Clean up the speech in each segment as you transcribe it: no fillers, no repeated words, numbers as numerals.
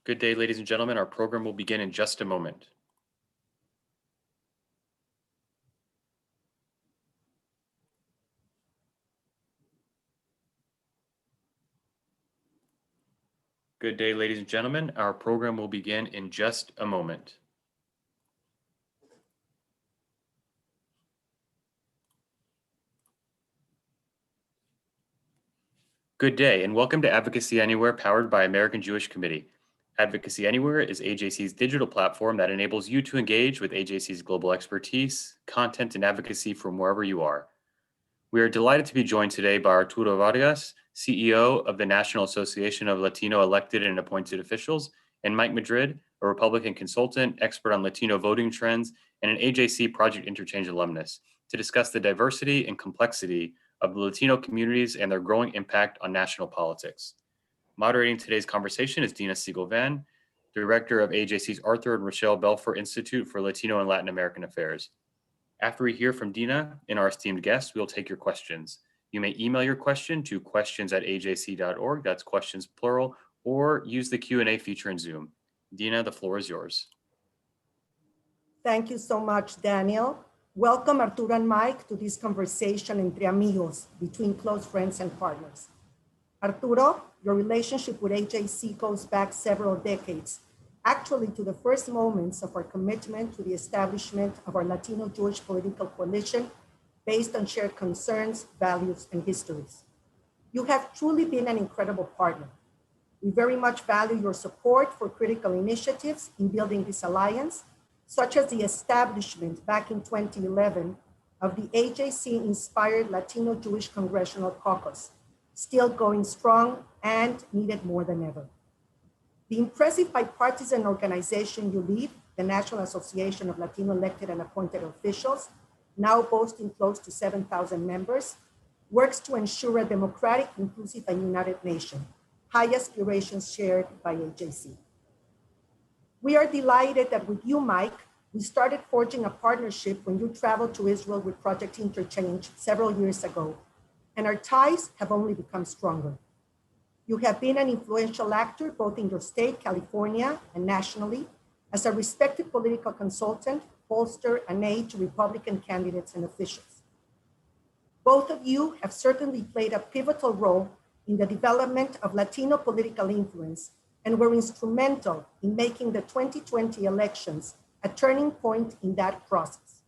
Good day, ladies and gentlemen. Our program will begin in just a moment. Good day, ladies and gentlemen. Our program will begin in just a moment. Good day, and welcome to Advocacy Anywhere, powered by American Jewish Committee. Advocacy Anywhere is AJC's digital platform that enables you to engage with AJC's global expertise, content, and advocacy from wherever you are. We are delighted to be joined today by Arturo Vargas, CEO of the National Association of Latino Elected and Appointed Officials, and Mike Madrid, a Republican consultant, expert on Latino voting trends, and an AJC Project Interchange alumnus, to discuss the diversity and complexity of the Latino communities and their growing impact on national politics. Moderating today's conversation is Dina Siegel-Van, Director of AJC's Arthur and Rochelle Belfer Institute for Latino and Latin American Affairs. After we hear from Dina and our esteemed guests, we'll take your questions. You may email your question to questions@ajc.org, that's questions plural, or use the Q&A feature in Zoom. Dina, the floor is yours. Thank you so much, Daniel. Welcome Arturo and Mike to this conversation entre amigos, between close friends and partners. Arturo, your relationship with AJC goes back several decades, actually to the first moments of our commitment to the establishment of our Latino Jewish political coalition based on shared concerns, values, and histories. You have truly been an incredible partner. We very much value your support for critical initiatives in building this alliance, such as the establishment back in 2011 of the AJC-inspired Latino Jewish Congressional Caucus, still going strong and needed more than ever. The impressive bipartisan organization you lead, the National Association of Latino Elected and Appointed Officials, now boasting close to 7,000 members, works to ensure a democratic, inclusive, and united nation, high aspirations shared by AJC. We are delighted that with you, Mike, we started forging a partnership when you traveled to Israel with Project Interchange several years ago, and our ties have only become stronger. You have been an influential actor both in your state, California, and nationally, as a respected political consultant, pollster, and aide to Republican candidates and officials. Both of you have certainly played a pivotal role in the development of Latino political influence and were instrumental in making the 2020 elections a turning point in that process.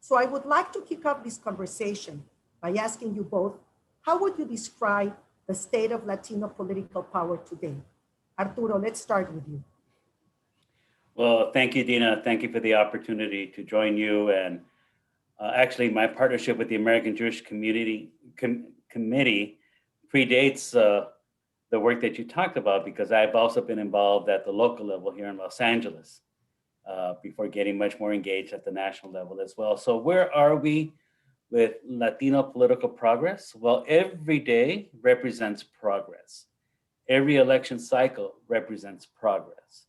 So I would like to kick off this conversation by asking you both, how would you describe the state of Latino political power today? Arturo, let's start with you. Well, thank you, Dina. Thank you for the opportunity to join you. And actually, my partnership with the American Jewish Committee predates the work that you talked about, because I've also been involved at the local level here in Los Angeles before getting much more engaged at the national level as well. So where are we with Latino political progress? Well, every day represents progress. Every election cycle represents progress.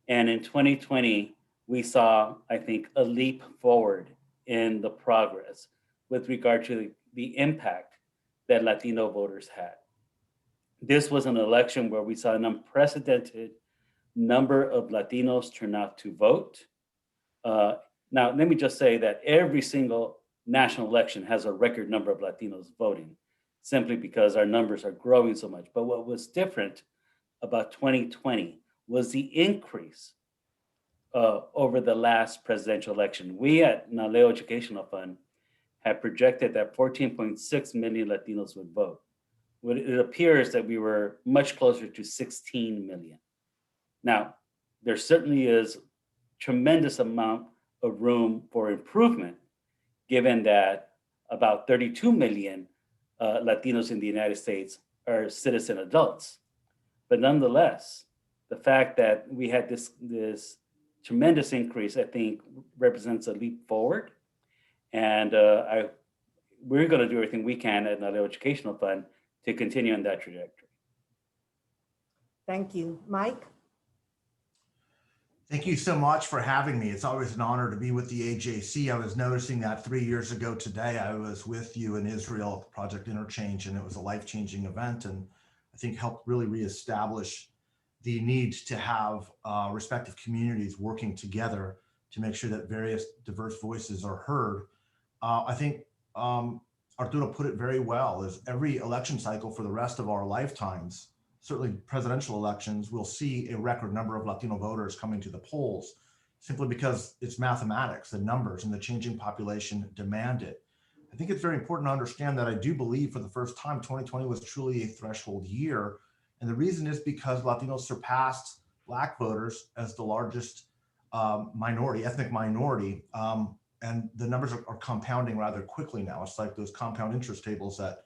And in 2020, we saw, I think, a leap forward in the progress with regard to the impact that Latino voters had. This was an election where we saw an unprecedented number of Latinos turn out to vote. Now, let me just say that every single national election has a record number of Latinos voting, simply because our numbers are growing so much. But what was different about 2020 was the increase over the last presidential election. We at Naleo Educational Fund had projected that 14.6 million Latinos would vote. It appears that we were much closer to 16 million. Now, there certainly is tremendous amount of room for improvement, given that about 32 million Latinos in the United States are citizen adults. But nonetheless, the fact that we had this tremendous increase, I think, represents a leap forward. And we're going to do everything we can at Naleo Educational Fund to continue on that trajectory. Thank you. Mike? Thank you so much for having me. It's always an honor to be with the AJC. I was noticing that 3 years ago today, I was with you in Israel at Project Interchange, and it was a life-changing event, and I think helped really reestablish the need to have respective communities working together to make sure that various diverse voices are heard. I think Arturo put it very well, is every election cycle for the rest of our lifetimes, certainly presidential elections, we'll see a record number of Latino voters coming to the polls simply because it's mathematics, the numbers and the changing population demand it. I think it's very important to understand that I do believe for the first time, 2020 was truly a threshold year. And the reason is because Latinos surpassed Black voters as the largest minority, ethnic minority. And the numbers are compounding rather quickly now. It's like those compound interest tables that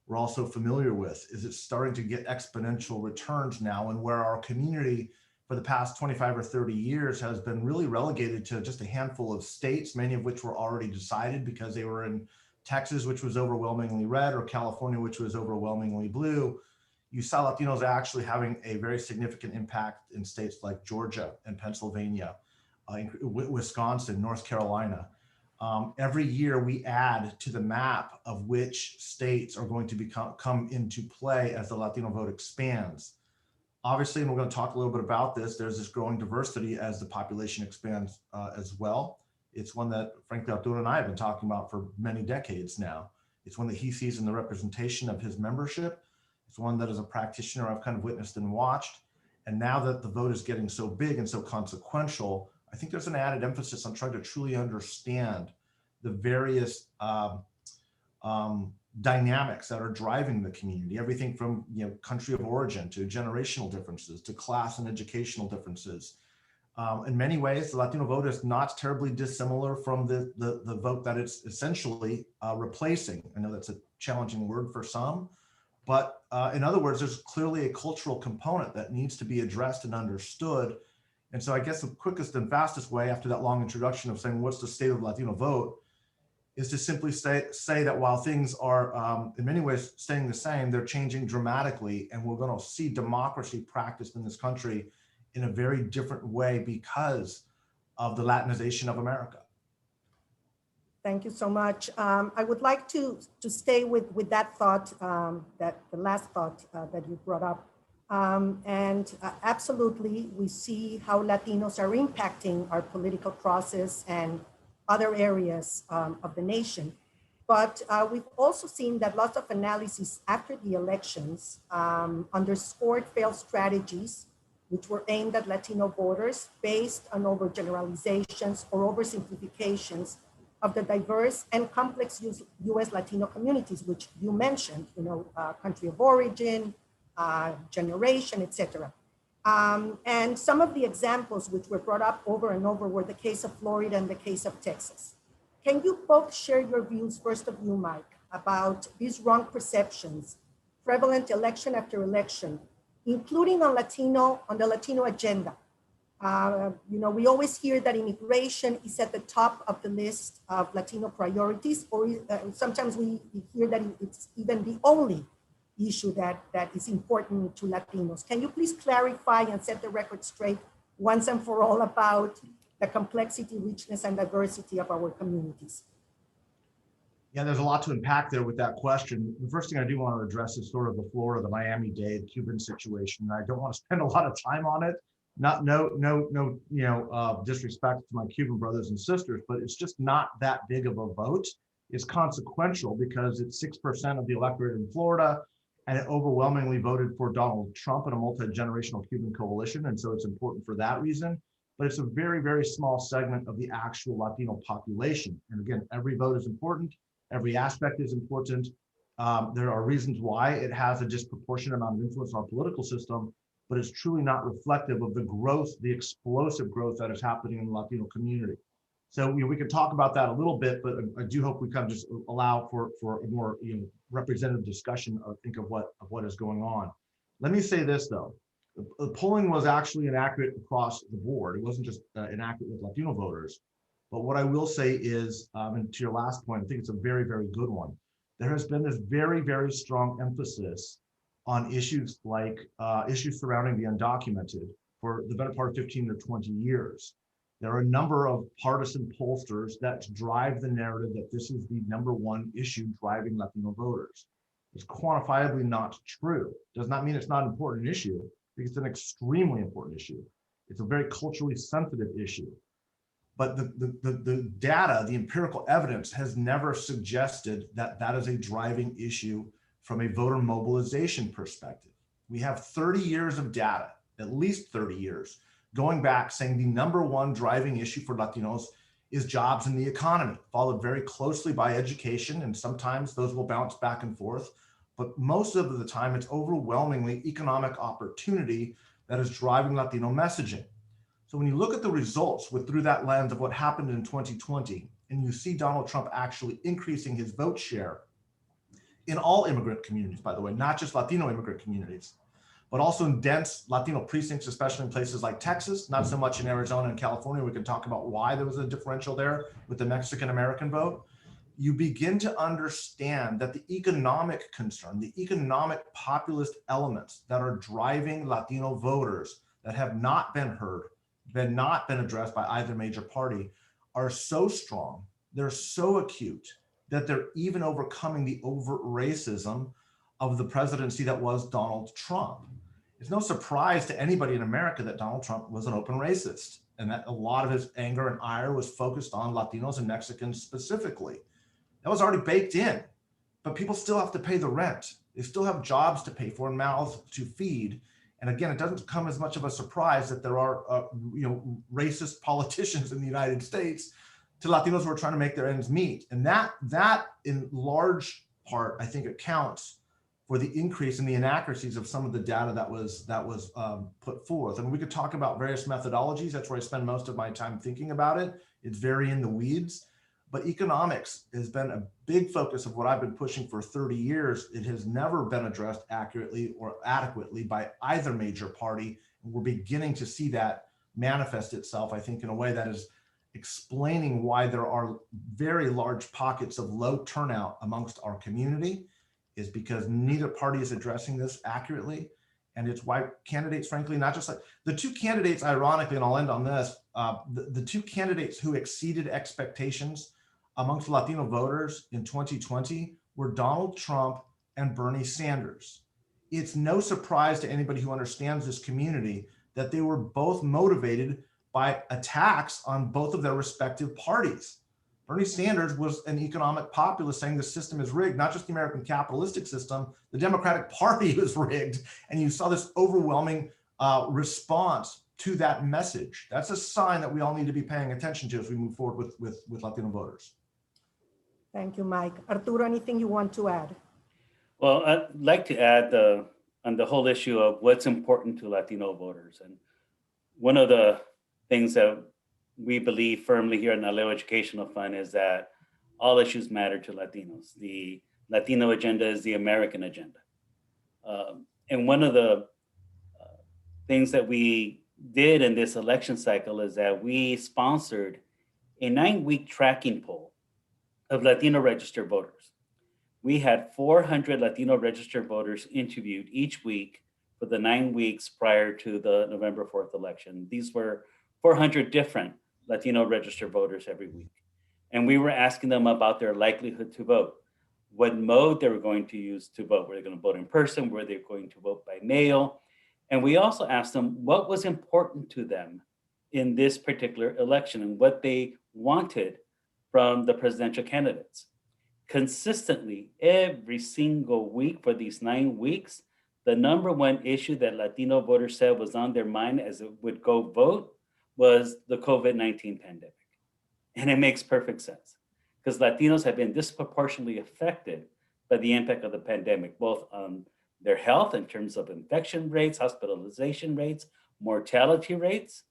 we're also familiar with. Is it starting to get exponential returns now, and where our community for the past 25 or 30 years has been really relegated to just a handful of states, many of which were already decided because they were in Texas, which was overwhelmingly red, or California, which was overwhelmingly blue. You saw Latinos actually having a very significant impact in states like Georgia and Pennsylvania, Wisconsin, North Carolina. Every year we add to the map of which states are going to come into play as the Latino vote expands. Obviously, and we're going to talk a little bit about this, there's this growing diversity as the population expands as well. It's one that, frankly, Arturo and I have been talking about for many decades now. It's one that he sees in the representation of his membership. It's one that as a practitioner I've kind of witnessed and watched. And now that the vote is getting so big and so consequential, I think there's an added emphasis on trying to truly understand the various dynamics that are driving the community, everything from country of origin to generational differences to class and educational differences. In many ways, the Latino vote is not terribly dissimilar from the vote that it's essentially replacing. I know that's a challenging word for some, but in other words, there's clearly a cultural component that needs to be addressed and understood. And so I guess the quickest and fastest way after that long introduction of saying what's the state of the Latino vote is to simply say that while things are in many ways staying the same, they're changing dramatically, and we're going to see democracy practiced in this country in a very different way because of the Latinization of America. Thank you so much. I would like to stay with that thought, that the last thought that you brought up. Absolutely, we see how Latinos are impacting our political process and other areas of the nation. But we've also seen that lots of analysis after the elections underscored failed strategies which were aimed at Latino voters based on overgeneralizations or oversimplifications of the diverse and complex U.S. Latino communities, which you mentioned, country of origin, generation, etc. And some of the examples which were brought up over and over were the case of Florida and the case of Texas. Can you both share your views, first of you, Mike, about these wrong perceptions, prevalent election after election, including on the Latino agenda? We always hear that immigration is at the top of the list of Latino priorities, or sometimes we hear that it's even the only issue that is important to Latinos. Can you please clarify and set the record straight once and for all about the complexity, richness, and diversity of our communities? Yeah, there's a lot to unpack there with that question. The first thing I do want to address is sort of the Florida, the Miami-Dade Cuban situation. I don't want to spend a lot of time on it. No disrespect to my Cuban brothers and sisters, but it's just not that big of a vote. It's consequential because it's 6% of the electorate in Florida, and it overwhelmingly voted for Donald Trump in a multi-generational Cuban coalition. And so it's important for that reason, but it's a very, very small segment of the actual Latino population. And again, every vote is important. Every aspect is important. There are reasons why it has a disproportionate amount of influence on our political system, but it's truly not reflective of the growth, the explosive growth that is happening in the Latino community. So we can talk about that a little bit, but I do hope we kind of just allow for a more representative discussion, I think, of what is going on. Let me say this though, the polling was actually inaccurate across the board. It wasn't just inaccurate with Latino voters. But what I will say is, and to your last point, I think it's a very, very good one. There has been this very, very strong emphasis on issues like issues surrounding the undocumented for the better part of 15 or 20 years. There are a number of partisan pollsters that drive the narrative that this is the #1 issue driving Latino voters. It's quantifiably not true. Does not mean it's not an important issue. because it's an extremely important issue. It's a very culturally sensitive issue. But the data, the empirical evidence has never suggested that that is a driving issue from a voter mobilization perspective. We have 30 years of data, at least 30 years, going back saying the number one driving issue for Latinos is jobs in the economy, followed very closely by education, and sometimes those will bounce back and forth. But most of the time, it's overwhelmingly economic opportunity that is driving Latino messaging. So when you look at the results through that lens of what happened in 2020, and you see Donald Trump actually increasing his vote share in all immigrant communities, by the way, not just Latino immigrant communities, but also in dense Latino precincts, especially in places like Texas, not so much in Arizona and California. We can talk about why there was a differential there with the Mexican-American vote. You begin to understand that the economic concern, the economic populist elements that are driving Latino voters that have not been heard, not been addressed by either major party, are so strong, they're so acute, that they're even overcoming the overt racism of the presidency that was Donald Trump. It's no surprise to anybody in America that Donald Trump was an open racist, and that a lot of his anger and ire was focused on Latinos and Mexicans specifically. That was already baked in, but people still have to pay the rent. They still have jobs to pay for and mouths to feed. And again, it doesn't come as much of a surprise that there are racist politicians in the United States to Latinos who are trying to make their ends meet. And that in large part, I think, accounts for the increase in the inaccuracies of some of the data that was put forth. And we could talk about various methodologies. That's where I spend most of my time thinking about it. It's very in the weeds. But economics has been a big focus of what I've been pushing for 30 years. It has never been addressed accurately or adequately by either major party. And we're beginning to see that manifest itself, I think, in a way that is explaining why there are very large pockets of low turnout amongst our community, is because neither party is addressing this accurately. And it's why candidates, frankly, not just like the two candidates, ironically, and I'll end on this, the two candidates who exceeded expectations amongst Latino voters in 2020 were Donald Trump and Bernie Sanders. It's no surprise to anybody who understands this community that they were both motivated by attacks on both of their respective parties. Bernie Sanders was an economic populist saying the system is rigged, not just the American capitalistic system, the Democratic Party was rigged. And you saw this overwhelming response to that message. That's a sign that we all need to be paying attention to as we move forward with Latino voters. Thank you, Mike. Arturo, anything you want to add? Well, I'd like to add on the whole issue of what's important to Latino voters. And one of the things that we believe firmly here in the Aleo Educational Fund is that all issues matter to Latinos. The Latino agenda is the American agenda. And one of the things that we did in this election cycle is that we sponsored a 9-week tracking poll of Latino registered voters. We had 400 Latino registered voters interviewed each week for the 9 weeks prior to the November 4th election. These were 400 different Latino registered voters every week. And we were asking them about their likelihood to vote, what mode they were going to use to vote. Were they going to vote in person? Were they going to vote by mail? And we also asked them what was important to them in this particular election and what they wanted from the presidential candidates. Consistently, every single week for these 9 weeks, the number one issue that Latino voters said was on their mind as it would go vote was the COVID-19 pandemic. And it makes perfect sense because Latinos have been disproportionately affected by the impact of the pandemic, both on their health in terms of infection rates, hospitalization rates, mortality rates,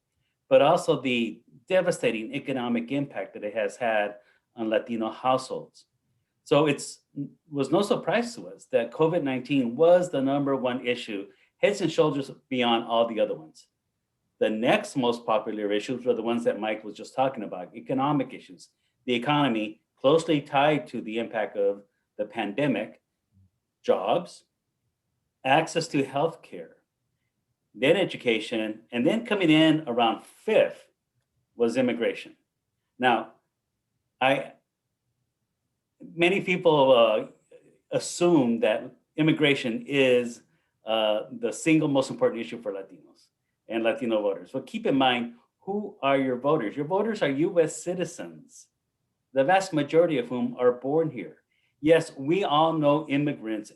but also the devastating economic impact that it has had on Latino households. So it was no surprise to us that COVID-19 was the number one issue, heads and shoulders beyond all the other ones. The next most popular issues were the ones that Mike was just talking about, economic issues, the economy closely tied to the impact of the pandemic, jobs, access to healthcare, then education, and then coming in around fifth was immigration. Now, many people assume that immigration is the single most important issue for Latinos and Latino voters. But keep in mind, who are your voters? Your voters are US citizens, the vast majority of whom are born here. Yes, we all know immigrants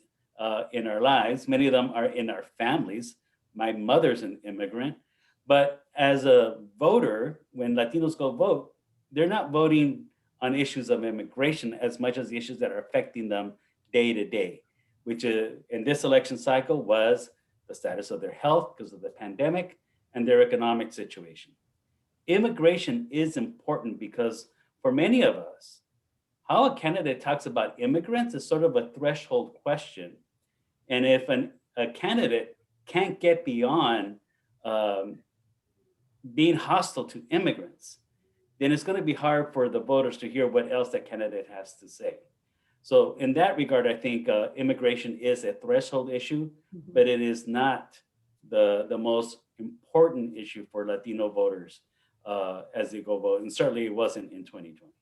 in our lives. Many of them are in our families. My mother's an immigrant. But as a voter, when Latinos go vote, they're not voting on issues of immigration as much as the issues that are affecting them day to day, which in this election cycle was the status of their health because of the pandemic and their economic situation. Immigration is important because for many of us, how a candidate talks about immigrants is sort of a threshold question. And if a candidate can't get beyond being hostile to immigrants, then it's going to be hard for the voters to hear what else that candidate has to say. So in that regard, I think immigration is a threshold issue, but it is not the most important issue for Latino voters as they go vote. And certainly it wasn't in 2020.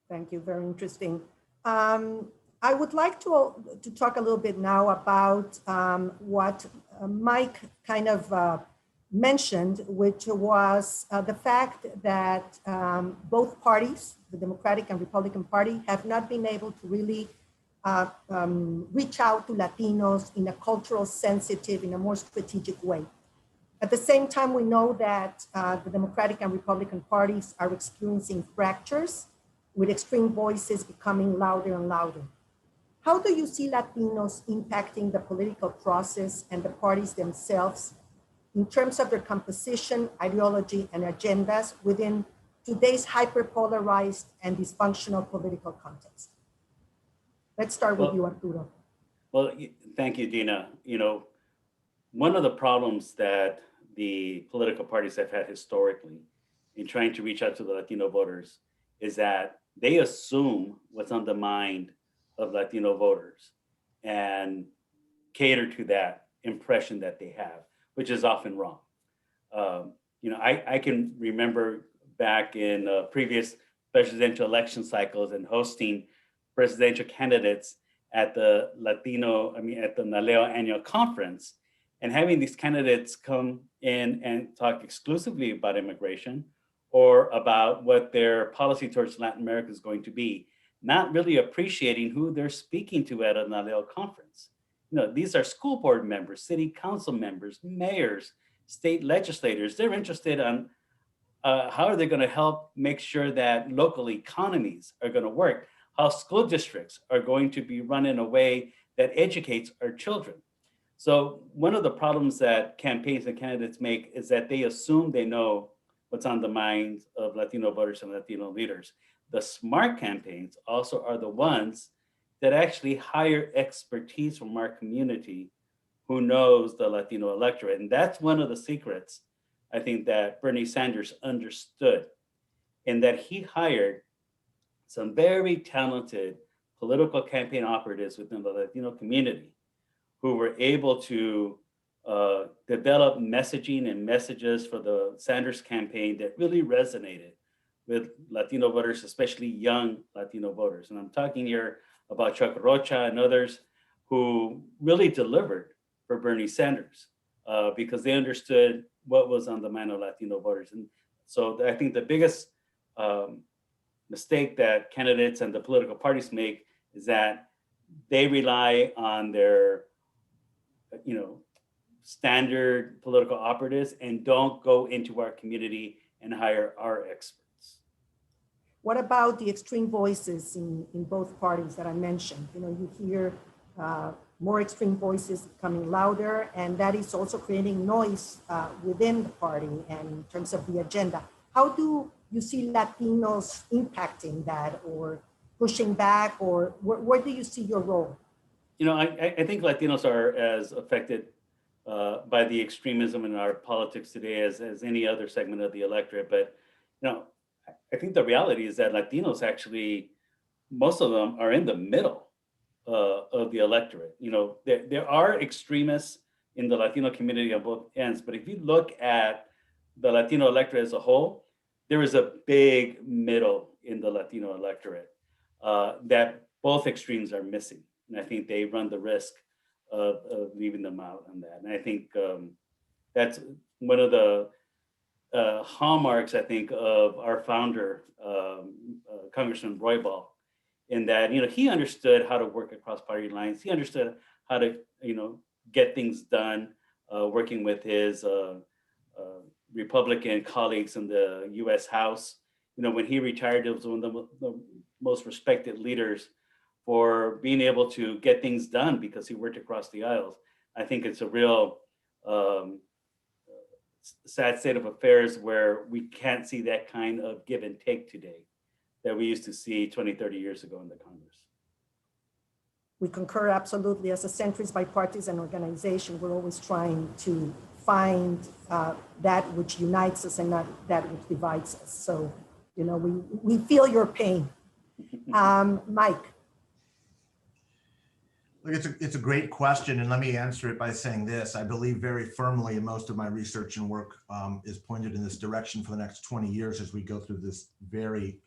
Thank you, very interesting. I would like to talk a little bit now about what Mike kind of mentioned, which was the fact that both parties, the Democratic and Republican Party, have not been able to really reach out to Latinos in a cultural sensitive, in a more strategic way. At the same time, we know that the Democratic and Republican parties are experiencing fractures with extreme voices becoming louder and louder. How do you see Latinos impacting the political process and the parties themselves in terms of their composition, ideology, and agendas within today's hyper-polarized and dysfunctional political context? Let's start with you, Arturo. Well, thank you, Dina. You know, one of the problems that the political parties have had historically in trying to reach out to the Latino voters is that they assume what's on the mind of Latino voters and cater to that impression that they have, which is often wrong. You know, I can remember back in previous presidential election cycles and hosting presidential candidates at the at the NALEO annual conference, and having these candidates come in and talk exclusively about immigration or about what their policy towards Latin America is going to be, not really appreciating who they're speaking to at a NALEO conference. You know, these are school board members, city council members, mayors, state legislators. They're interested on how are they going to help make sure that local economies are going to work, how school districts are going to be run in a way that educates our children. So one of the problems that campaigns and candidates make is that they assume they know what's on the minds of Latino voters and Latino leaders. The smart campaigns also are the ones that actually hire expertise from our community who knows the Latino electorate. And that's one of the secrets, I think, that Bernie Sanders understood, in that he hired some very talented political campaign operatives within the Latino community who were able to develop messaging and messages for the Sanders campaign that really resonated with Latino voters, especially young Latino voters. And I'm talking here about Chuck Rocha and others who really delivered for Bernie Sanders because they understood what was on the mind of Latino voters. And so I think the biggest mistake that candidates and the political parties make is that they rely on their, standard political operatives and don't go into our community and hire our experts. What about the extreme voices in both parties that I mentioned? You know, you hear more extreme voices coming louder, and that is also creating noise within the party and in terms of the agenda. How do you see Latinos impacting that or pushing back, or where do you see your role? You know, I think Latinos are as affected by the extremism in our politics today as any other segment of the electorate. But, I think the reality is that Latinos actually, most of them are in the middle of the electorate. You know, there are extremists in the Latino community on both ends, but if you look at the Latino electorate as a whole, there is a big middle in the Latino electorate that both extremes are missing. And I think they run the risk of leaving them out on that. And I think that's one of the hallmarks, I think, of our founder, Congressman Roybal, in that, he understood how to work across party lines. He understood how to, get things done, working with his Republican colleagues in the U.S. House. When he retired, it was one of the most respected leaders for being able to get things done because he worked across the aisles. I think it's a real sad state of affairs where we can't see that kind of give and take today that we used to see 20, 30 years ago in the Congress. We concur absolutely. As a centrist bipartisan organization, we're always trying to find that which unites us and not that which divides us. So, we feel your pain. Mike. Look, it's a great question, and let me answer it by saying this. I believe very firmly, and most of my research and work is pointed in this direction for the next 20 years as we go through this very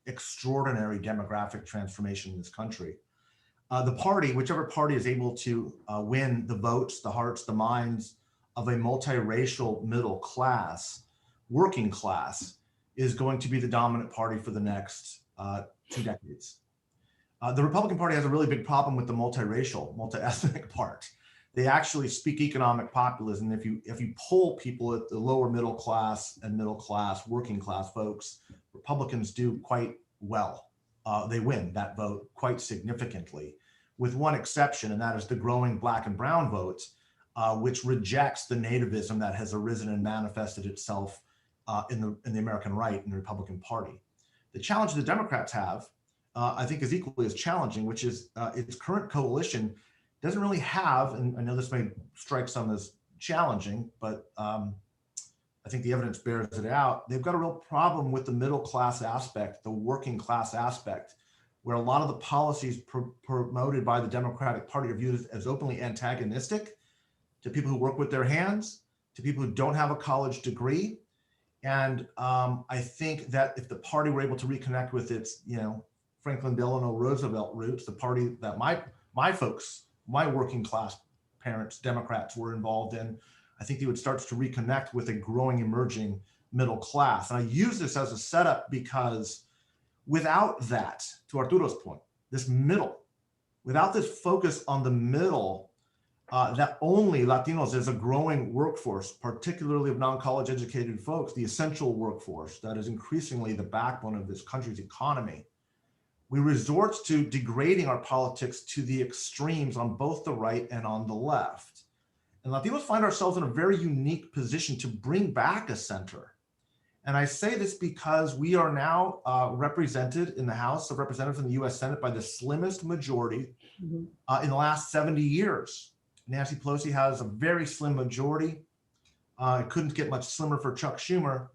extraordinary demographic transformation in this country. The party, whichever party is able to win the votes, the hearts, the minds of a multiracial middle class, working class, is going to be the dominant party for the next 2 decades. The Republican Party has a really big problem with the multiracial, multi-ethnic part. They actually speak economic populism. If you poll people at the lower middle class and middle class, working class folks, Republicans do quite well. They win that vote quite significantly, with one exception, and that is the growing Black and brown vote, which rejects the nativism that has arisen and manifested itself in the American right in the Republican Party. The challenge the Democrats have, I think, is equally as challenging, which is its current coalition doesn't really have, and I know this may strike some as challenging, but I think the evidence bears it out. They've got a real problem with the middle class aspect, the working class aspect, where a lot of the policies promoted by the Democratic Party are viewed as openly antagonistic to people who work with their hands, to people who don't have a college degree. And I think that if the party were able to reconnect with its, Franklin Delano Roosevelt roots, the party that my folks, my working class parents, Democrats, were involved in, I think they would start to reconnect with a growing, emerging middle class. And I use this as a setup because without that, to Arturo's point, this middle, without this focus on the middle, that only Latinos as a growing workforce, particularly of non-college educated folks, the essential workforce that is increasingly the backbone of this country's economy, we resort to degrading our politics to the extremes on both the right and on the left. And Latinos find ourselves in a very unique position to bring back a center. And I say this because we are now represented in the House of Representatives in the US Senate by the slimmest majority in the last 70 years. Nancy Pelosi has a very slim majority. It couldn't get much slimmer for Chuck Schumer.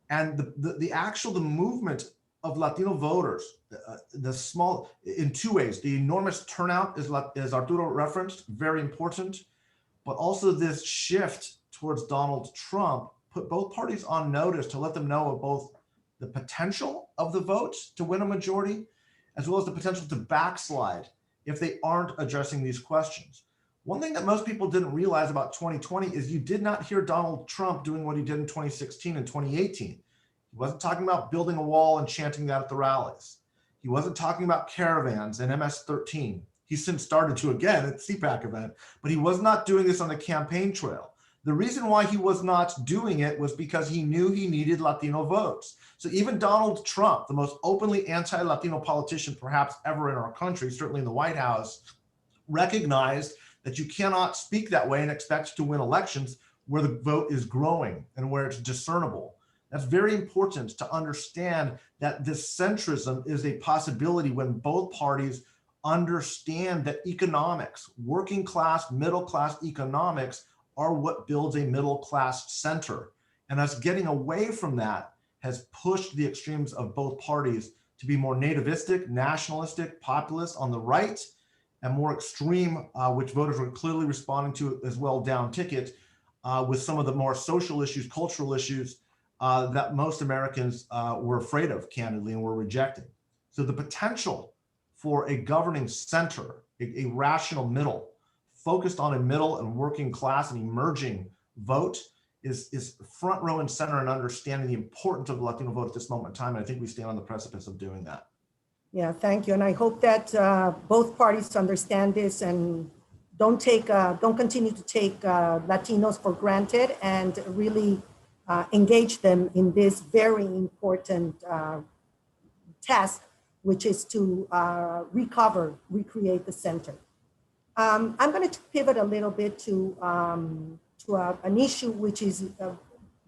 And the movement of Latino voters, the small, in 2 ways, the enormous turnout, as Arturo referenced, very important, but also this shift towards Donald Trump put both parties on notice to let them know of both the potential of the vote to win a majority, as well as the potential to backslide if they aren't addressing these questions. One thing that most people didn't realize about 2020 is you did not hear Donald Trump doing what he did in 2016 and 2018. He wasn't talking about building a wall and chanting that at the rallies. He wasn't talking about caravans and MS-13. He's since started to again at the CPAC event, but he was not doing this on the campaign trail. The reason why he was not doing it was because he knew he needed Latino votes. So even Donald Trump, the most openly anti-Latino politician perhaps ever in our country, certainly in the White House, recognized that you cannot speak that way and expect to win elections where the vote is growing and where it's discernible. That's very important to understand that this centrism is a possibility when both parties understand that economics, working class, middle class economics are what builds a middle class center. And us getting away from that has pushed the extremes of both parties to be more nativistic, nationalistic, populist on the right, and more extreme, which voters were clearly responding to as well down ticket, with some of the more social issues, cultural issues that most Americans were afraid of, candidly, and were rejecting. So the potential for a governing center, a rational middle, focused on a middle and working class and emerging vote is front row and center in understanding the importance of the Latino vote at this moment in time. And I think we stand on the precipice of doing that. Yeah, thank you. And I hope that both parties understand this and don't continue to take Latinos for granted and really engage them in this very important task, which is to recreate the center. I'm going to pivot a little bit to an issue which is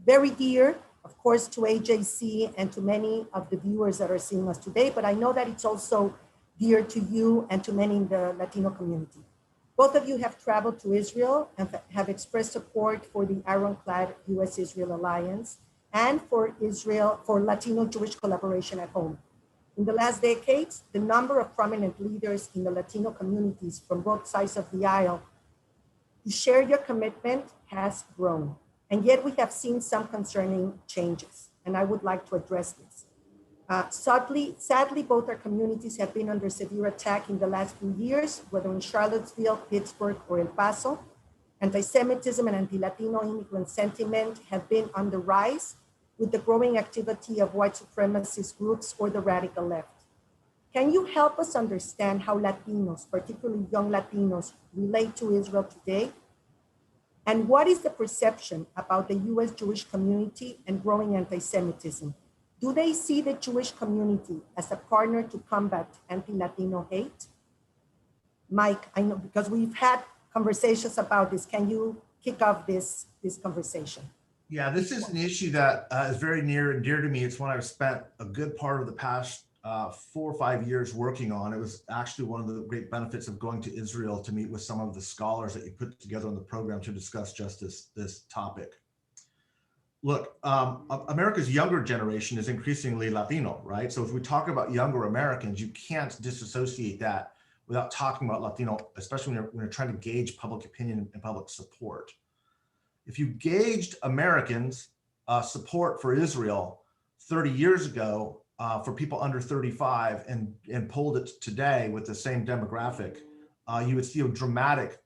very dear, of course, to AJC and to many of the viewers that are seeing us today, but I know that it's also dear to you and to many in the Latino community. Both of you have traveled to Israel and have expressed support for the ironclad US-Israel alliance and for Latino-Jewish collaboration at home. In the last decades, the number of prominent leaders in the Latino communities from both sides of the aisle who share your commitment has grown. And yet we have seen some concerning changes, and I would like to address this. Sadly, both our communities have been under severe attack in the last few years, whether in Charlottesville, Pittsburgh, or El Paso. Anti-Semitism and anti-Latino immigrant sentiment have been on the rise with the growing activity of white supremacist groups or the radical left. Can you help us understand how Latinos, particularly young Latinos, relate to Israel today? And what is the perception about the US Jewish community and growing anti-Semitism? Do they see the Jewish community as a partner to combat anti-Latino hate? Mike, I know because we've had conversations about this. Can you kick off this conversation? Yeah, this is an issue that is very near and dear to me. It's one I've spent a good part of the past 4 or 5 years working on. It was actually one of the great benefits of going to Israel to meet with some of the scholars that you put together on the program to discuss just this topic. Look, America's younger generation is increasingly Latino, right? So if we talk about younger Americans, you can't disassociate that without talking about Latino, especially when you're trying to gauge public opinion and public support. If you gauged Americans' support for Israel 30 years ago for people under 35 and polled it today with the same demographic, you would see a dramatic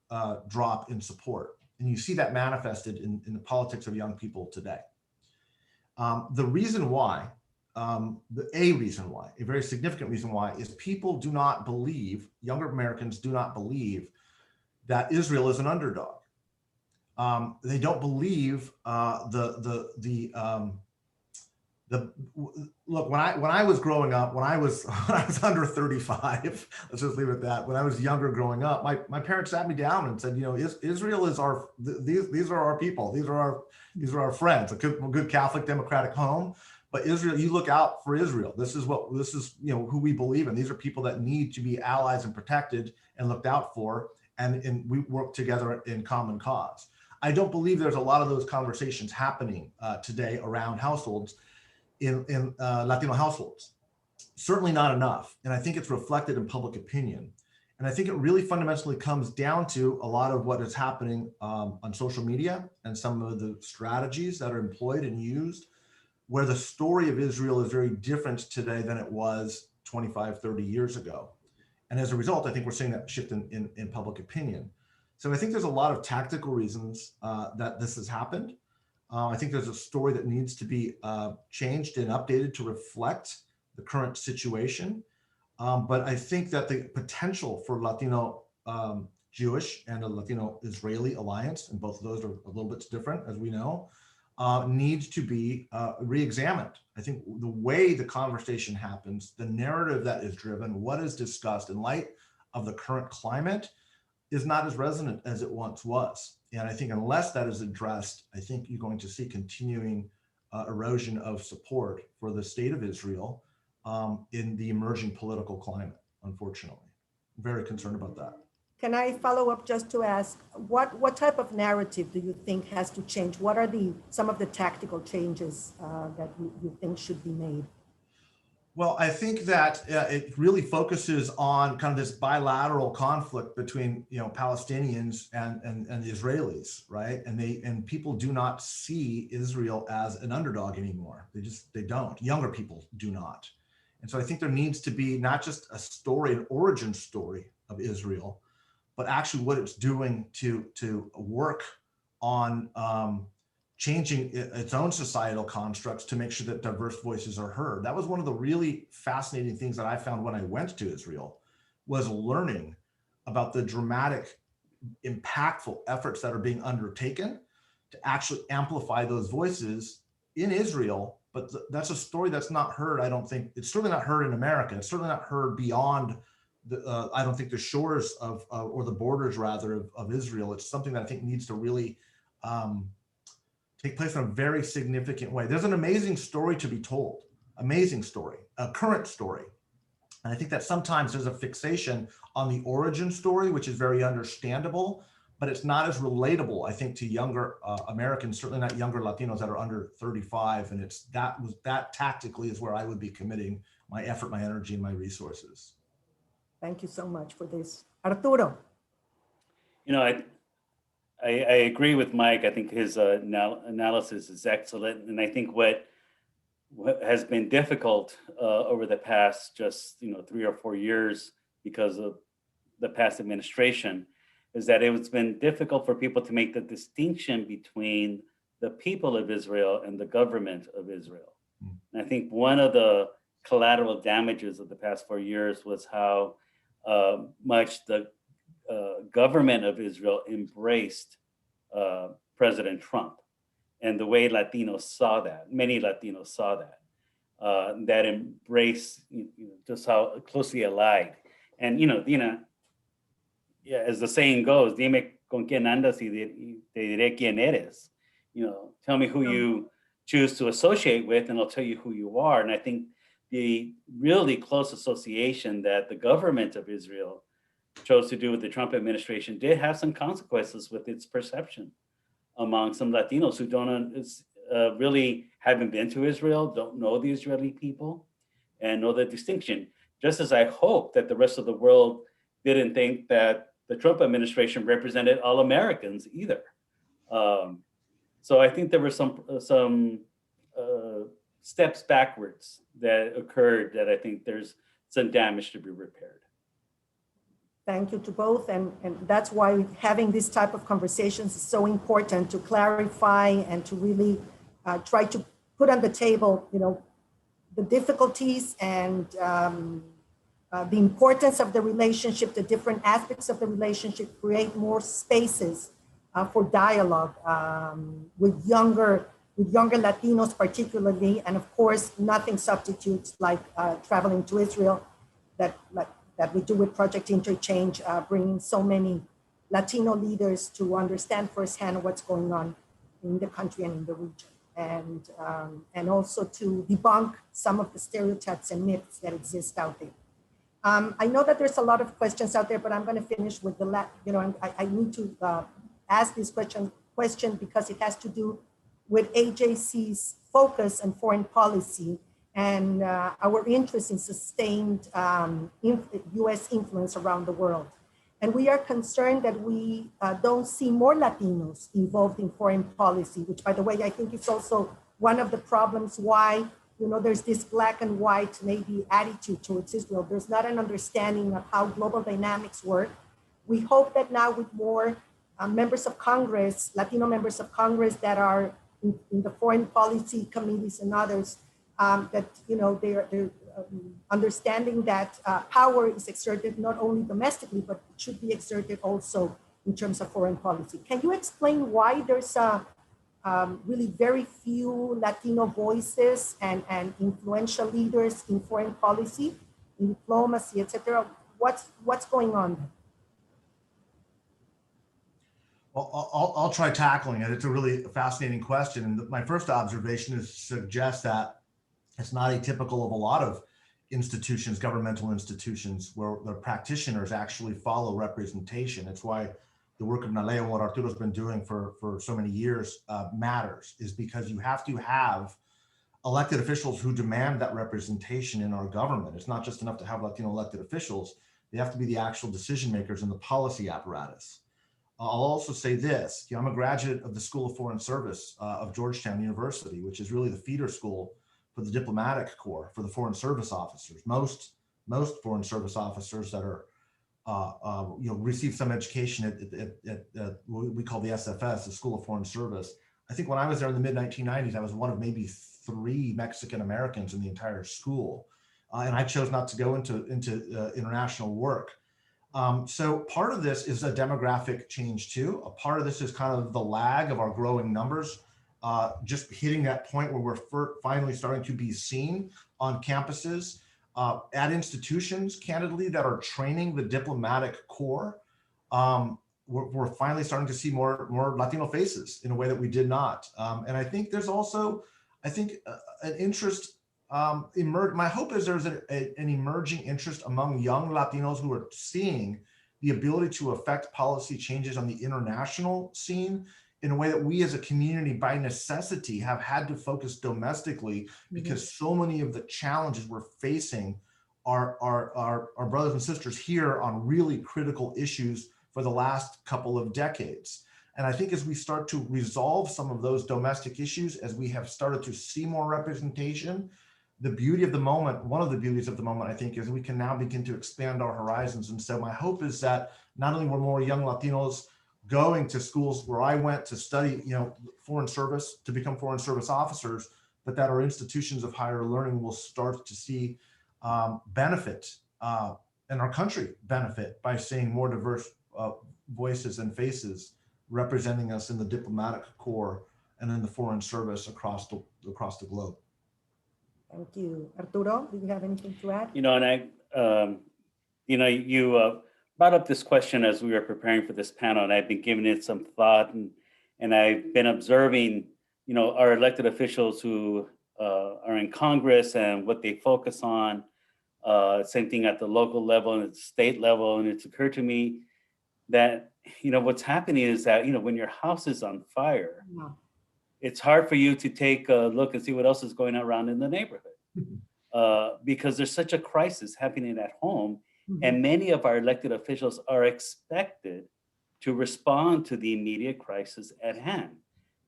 drop in support. And you see that manifested in the politics of young people today. The reason why, a very significant reason why, is people do not believe, younger Americans do not believe that Israel is an underdog. They don't believe look, when I was growing up, when I was under 35, let's just leave it at that. When I was younger growing up, my parents sat me down and said, you know, Israel is these are our people. These are our friends, a good Catholic democratic home. But Israel, you look out for Israel. This is you know, who we believe in. These are people that need to be allies and protected and looked out for. And we work together in common cause. I don't believe there's a lot of those conversations happening today around households in Latino households. Certainly not enough. And I think it's reflected in public opinion. And I think it really fundamentally comes down to a lot of what is happening on social media and some of the strategies that are employed and used, where the story of Israel is very different today than it was 25, 30 years ago. And as a result, I think we're seeing that shift in public opinion. So I think there's a lot of tactical reasons that this has happened. I think there's a story that needs to be changed and updated to reflect the current situation. But I think that the potential for Latino Jewish and a Latino Israeli alliance, and both of those are a little bit different, as we know, needs to be re-examined. I think the way the conversation happens, the narrative that is driven, what is discussed in light of the current climate is not as resonant as it once was. And I think unless that is addressed, I think you're going to see continuing erosion of support for the state of Israel in the emerging political climate, unfortunately. I'm very concerned about that. Can I follow up just to ask, what type of narrative do you think has to change? What are some of the tactical changes that you think should be made? Well, I think that it really focuses on kind of this bilateral conflict between, you know, Palestinians and the Israelis, right? And people do not see Israel as an underdog anymore. They don't. Younger people do not. And so I think there needs to be not just a story, an origin story of Israel, but actually what it's doing to work on changing its own societal constructs to make sure that diverse voices are heard. That was one of the really fascinating things that I found when I went to Israel, was learning about the dramatic, impactful efforts that are being undertaken to actually amplify those voices in Israel. But that's a story that's not heard. I don't think it's certainly not heard in America. It's certainly not heard beyond the, I don't think the shores of, or the borders rather of Israel. It's something that I think needs to really take place in a very significant way. There's an amazing story to be told, amazing story, a current story. And I think that sometimes there's a fixation on the origin story, which is very understandable, but it's not as relatable, I think, to younger Americans, certainly not younger Latinos that are under 35. And it's that tactically is where I would be committing my effort, my energy, and my resources. Thank you so much for this. Arturo. You know, I agree with Mike. I think his analysis is excellent. And I think what has been difficult over the past just 3 or 4 years because of the past administration is that it's been difficult for people to make the distinction between the people of Israel and the government of Israel. And I think one of the collateral damages of the past 4 years was how much the government of Israel embraced President Trump, and the way Latinos saw that, many Latinos saw that, that embrace just how closely allied. And yeah, as the saying goes, "Dime con quién andas y te diré quién eres." Tell me who you choose to associate with, and I'll tell you who you are. And I think the really close association that the government of Israel chose to do with the Trump administration did have some consequences with its perception among some Latinos who don't really haven't been to Israel, don't know the Israeli people, and know the distinction. Just as I hope that the rest of the world didn't think that the Trump administration represented all Americans either. So I think there were some steps backwards that occurred that I think there's some damage to be repaired. Thank you to both. And that's why having this type of conversations is so important, to clarify and to really try to put on the table, the difficulties and the importance of the relationship, the different aspects of the relationship, create more spaces for dialogue with younger Latinos particularly. And of course, nothing substitutes like traveling to Israel that we do with Project Interchange, bringing so many Latino leaders to understand firsthand what's going on in the country and in the region, and also to debunk some of the stereotypes and myths that exist out there. I know that there's a lot of questions out there, but I'm going to finish with I need to ask this question because it has to do with AJC's focus on foreign policy and our interest in sustained US influence around the world. And we are concerned that we don't see more Latinos involved in foreign policy, which, by the way, I think is also one of the problems why there's this black and white maybe attitude towards Israel. There's not an understanding of how global dynamics work. We hope that now with more members of Congress, Latino members of Congress that are in the foreign policy committees and others, that they're understanding that power is exerted not only domestically, but it should be exerted also in terms of foreign policy. Can you explain why there's really very few Latino voices and influential leaders in foreign policy, in diplomacy, etc.? What's going on? Well, I'll try tackling it. It's a really fascinating question. And my first observation is to suggest that it's not atypical of a lot of institutions, governmental institutions, where the practitioners actually follow representation. It's why the work of Naleo and what Arturo's been doing for so many years matters, is because you have to have elected officials who demand that representation in our government. It's not just enough to have Latino elected officials. They have to be the actual decision makers in the policy apparatus. I'll also say this, I'm a graduate of the School of Foreign Service of Georgetown University, which is really the feeder school for the diplomatic corps, for the foreign service officers. Most foreign service officers that are received some education at what we call the SFS, the School of Foreign Service. I think when I was there in the mid-1990s, I was one of maybe 3 Mexican Americans in the entire school. And I chose not to go into international work. So part of this is a demographic change too. A part of this is kind of the lag of our growing numbers, just hitting that point where we're finally starting to be seen on campuses, at institutions, candidly, that are training the diplomatic corps. We're finally starting to see more Latino faces in a way that we did not. And I think there's also, an interest my hope is there's an emerging interest among young Latinos who are seeing the ability to affect policy changes on the international scene in a way that we as a community by necessity have had to focus domestically, because so many of the challenges we're facing are our brothers and sisters here on really critical issues for the last couple of decades. And I think as we start to resolve some of those domestic issues, as we have started to see more representation, the beauty of the moment, one of the beauties of the moment, I think, is we can now begin to expand our horizons. And so my hope is that not only were more young Latinos going to schools where I went to study, foreign service, to become foreign service officers, but that our institutions of higher learning will start to see benefit, and our country benefit by seeing more diverse voices and faces representing us in the diplomatic corps and in the foreign service across the globe. Thank you. Arturo, do you have anything to add? And you brought up this question as we were preparing for this panel, and I've been giving it some thought, and I've been observing, our elected officials who are in Congress and what they focus on. Same thing at the local level and at the state level. And it's occurred to me that, what's happening is that, when your house is on fire, it's hard for you to take a look and see what else is going on around in the neighborhood, because there's such a crisis happening at home. And many of our elected officials are expected to respond to the immediate crisis at hand.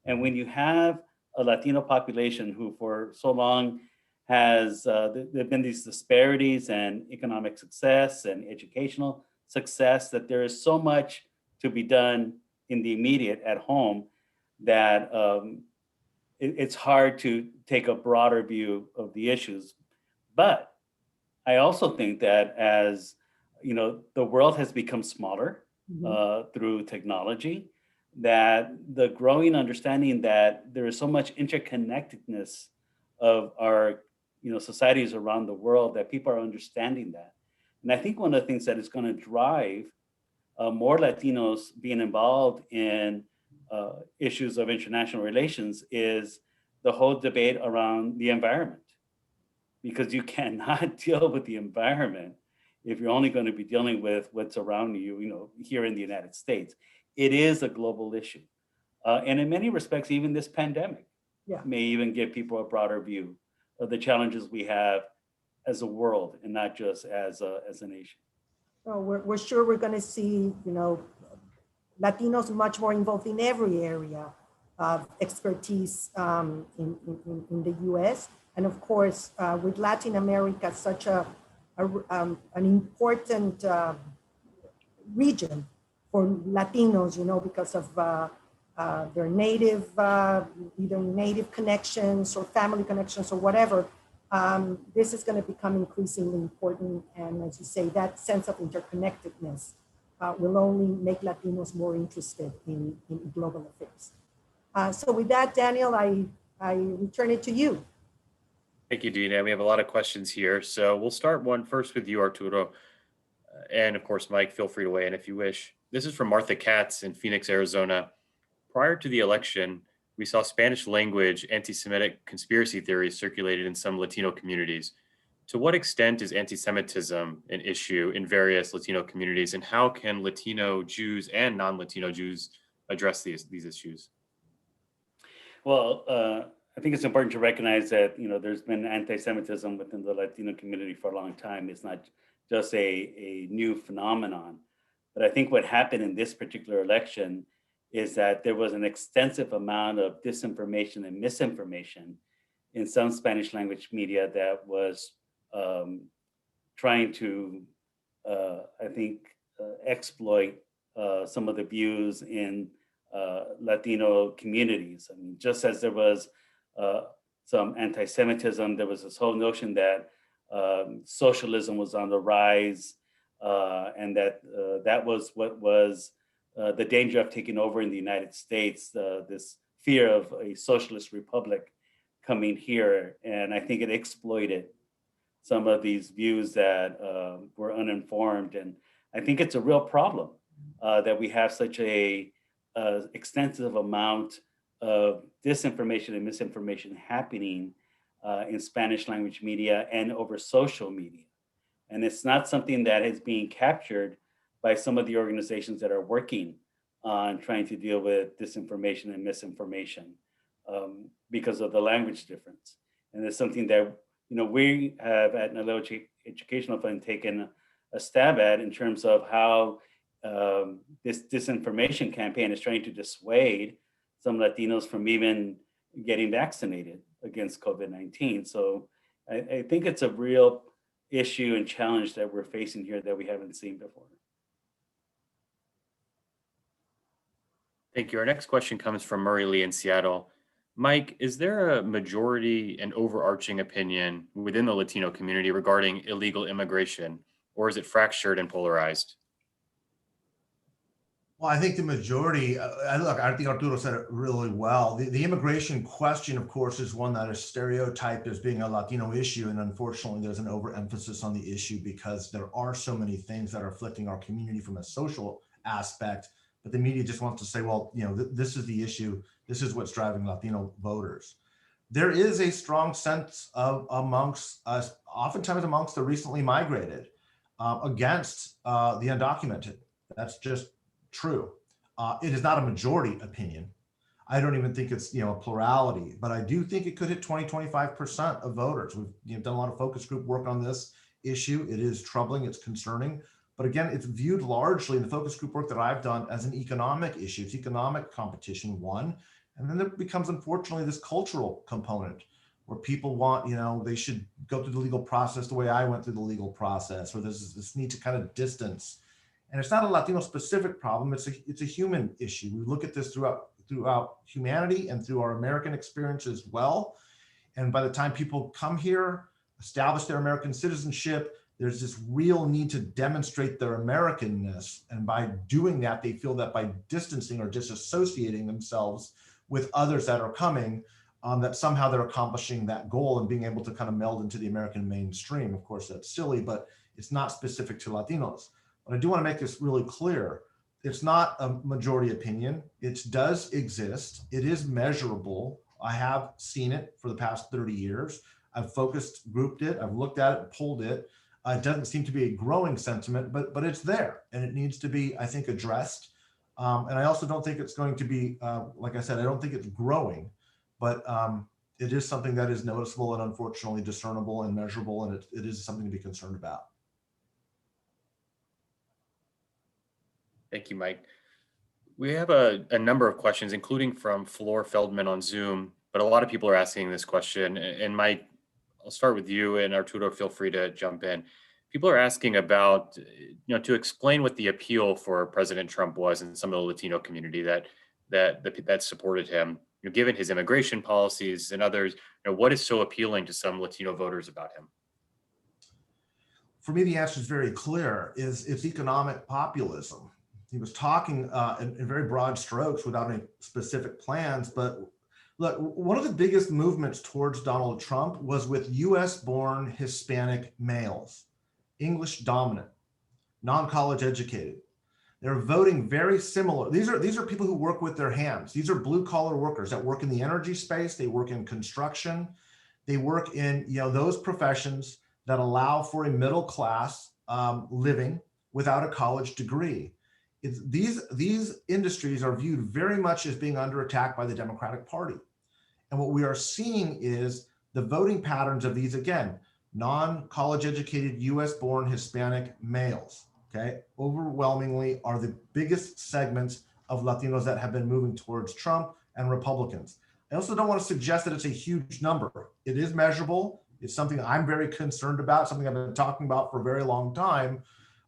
And when you have a Latino population who for so long has, there've been these disparities in economic success and educational success, that there is so much to be done in the immediate at home that it's hard to take a broader view of the issues. But I also think that as the world has become smaller through technology, that the growing understanding that there is so much interconnectedness of our societies around the world, that people are understanding that. And I think one of the things that is going to drive more Latinos being involved in issues of international relations is the whole debate around the environment, because you cannot deal with the environment if you're only going to be dealing with what's around you, here in the United States. It is a global issue. And in many respects, even this pandemic may even give people a broader view of the challenges we have as a world and not just as a nation. So we're sure we're going to see, Latinos much more involved in every area of expertise in the U.S. And of course, with Latin America, such an important region for Latinos, because of their native, either native connections or family connections or whatever. This is going to become increasingly important. And as you say, that sense of interconnectedness will only make Latinos more interested in global affairs. So with that, Daniel, I return it to you. Thank you, Dina. We have a lot of questions here. So we'll start one first with you, Arturo. And of course, Mike, feel free to weigh in if you wish. This is from Martha Katz in Phoenix, Arizona. Prior to the election, we saw Spanish language anti-Semitic conspiracy theories circulated in some Latino communities. To what extent is anti-Semitism an issue in various Latino communities, and how can Latino Jews and non-Latino Jews address these issues? Well, I think it's important to recognize that there's been anti-Semitism within the Latino community for a long time. It's not just a new phenomenon. But I think what happened in this particular election is that there was an extensive amount of disinformation and misinformation in some Spanish language media that was trying to, exploit some of the views in Latino communities. I mean, just as there was some anti-Semitism, there was this whole notion that socialism was on the rise, and that that was what was the danger of taking over in the United States, this fear of a socialist republic coming here. And I think it exploited some of these views that were uninformed. And I think it's a real problem that we have such a extensive amount of disinformation and misinformation happening in Spanish language media and over social media. And it's not something that is being captured by some of the organizations that are working on trying to deal with disinformation and misinformation because of the language difference. And it's something that we have at AJC Educational Fund taken a stab at in terms of how this disinformation campaign is trying to dissuade some Latinos from even getting vaccinated against COVID-19. So I think it's a real issue and challenge that we're facing here that we haven't seen before. Thank you. Our next question comes from Murray Lee in Seattle. Mike, is there a majority and overarching opinion within the Latino community regarding illegal immigration, or is it fractured and polarized? Well, I think the majority, I think Arturo said it really well. The immigration question, of course, is one that is stereotyped as being a Latino issue. And unfortunately, there's an overemphasis on the issue because there are so many things that are afflicting our community from a social aspect. But the media just wants to say, well, this is the issue. This is what's driving Latino voters. There is a strong sense of amongst us, oftentimes amongst the recently migrated, against the undocumented. That's just true. It is not a majority opinion. I don't even think it's a plurality, but I do think it could hit 20-25% of voters. We've done a lot of focus group work on this issue. It is troubling, it's concerning, but again, it's viewed largely in the focus group work that I've done as an economic issue. It's economic competition, one, and then there becomes, unfortunately, this cultural component where people want, they should go through the legal process the way I went through the legal process, or there's this need to kind of distance. And it's not a Latino specific problem. It's a human issue. We look at this throughout humanity and through our American experience as well. And by the time people come here, establish their American citizenship, there's this real need to demonstrate their Americanness. And by doing that, they feel that by distancing or disassociating themselves with others that are coming, that somehow they're accomplishing that goal and being able to kind of meld into the American mainstream. Of course, that's silly, but it's not specific to Latinos. But I do want to make this really clear. It's not a majority opinion. It does exist. It is measurable. I have seen it for the past 30 years. I've focused grouped it. I've looked at it, pulled it. It doesn't seem to be a growing sentiment, but it's there and it needs to be, I think, addressed. And I also don't think it's going to be, like I said, I don't think it's growing, but it is something that is noticeable and unfortunately discernible and measurable, and it is something to be concerned about. Thank you, Mike. We have a number of questions, including from Floor Feldman on Zoom, but a lot of people are asking this question. And Mike, I'll start with you, and Arturo, feel free to jump in. People are asking about, to explain what the appeal for President Trump was in some of the Latino community that supported him, given his immigration policies and others. What is so appealing to some Latino voters about him? For me, the answer is very clear: it's economic populism. He was talking in very broad strokes without any specific plans. But look, one of the biggest movements towards Donald Trump was with US-born Hispanic males, English dominant, non-college educated. They're voting very similar. These are people who work with their hands. These are blue collar workers that work in the energy space. They work in construction. They work in those professions that allow for a middle class living without a college degree. These industries are viewed very much as being under attack by the Democratic Party. And what we are seeing is the voting patterns of these, again, non-college educated US-born Hispanic males, okay, overwhelmingly are the biggest segments of Latinos that have been moving towards Trump and Republicans. I also don't want to suggest that it's a huge number. It is measurable. It's something I'm very concerned about, something I've been talking about for a very long time.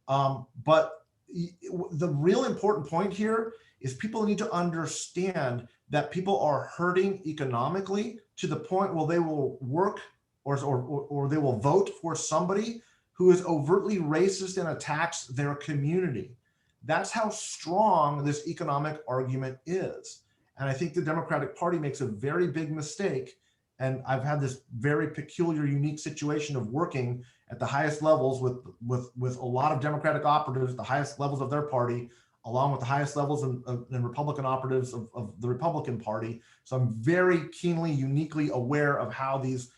But the real important point here is people need to understand that people are hurting economically to the point where they will work or they will vote for somebody who is overtly racist and attacks their community. That's how strong this economic argument is. And I think the Democratic Party makes a very big mistake. And I've had this very peculiar, unique situation of working at the highest levels with a lot of Democratic operatives, the highest levels of their party, along with the highest levels in Republican operatives of the Republican Party. So I'm very keenly, uniquely aware of how these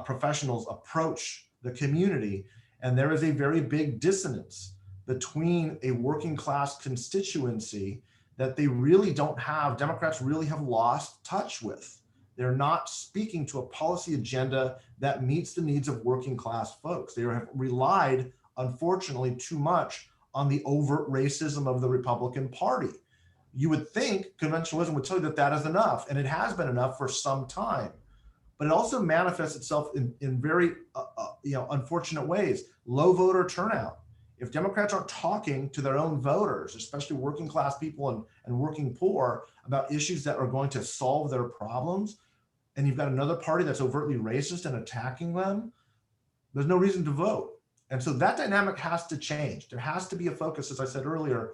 professionals approach the community. And there is a very big dissonance between a working class constituency that they really don't have, Democrats really have lost touch with. They're not speaking to a policy agenda that meets the needs of working class folks. They have relied, unfortunately, too much on the overt racism of the Republican Party. You would think conventionalism would tell you that that is enough, and it has been enough for some time. But it also manifests itself in very unfortunate ways. Low voter turnout. If Democrats aren't talking to their own voters, especially working class people and working poor, about issues that are going to solve their problems, and you've got another party that's overtly racist and attacking them, there's no reason to vote. And so that dynamic has to change. There has to be a focus, as I said earlier,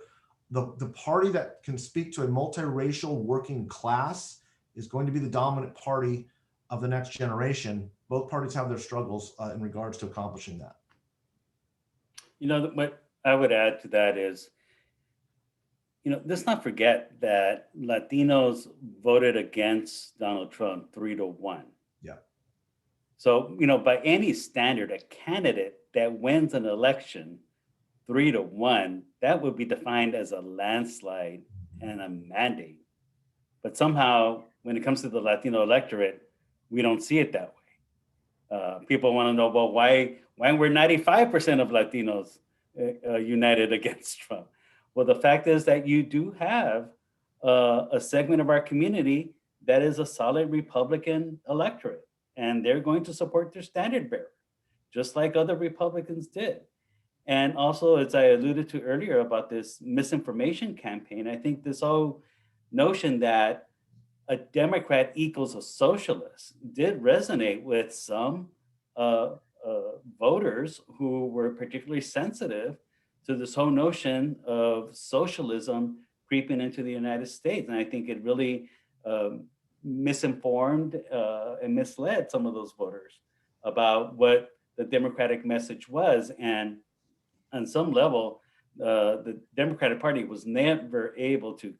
the party that can speak to a multiracial working class is going to be the dominant party of the next generation. Both parties have their struggles in regards to accomplishing that. You know, what I would add to that is, let's not forget that Latinos voted against Donald Trump 3-1. Yeah. So, by any standard, a candidate that wins an election 3-1, that would be defined as a landslide and a mandate. But somehow, when it comes to the Latino electorate, we don't see it that way. People want to know, well, why were 95% of Latinos united against Trump? Well, the fact is that you do have a segment of our community that is a solid Republican electorate, and they're going to support their standard bearer, just like other Republicans did. And also, as I alluded to earlier about this misinformation campaign, I think this whole notion that a Democrat equals a socialist did resonate with some voters who were particularly sensitive to this whole notion of socialism creeping into the United States. And I think it really misinformed and misled some of those voters about what the Democratic message was. And on some level, the Democratic Party was never able to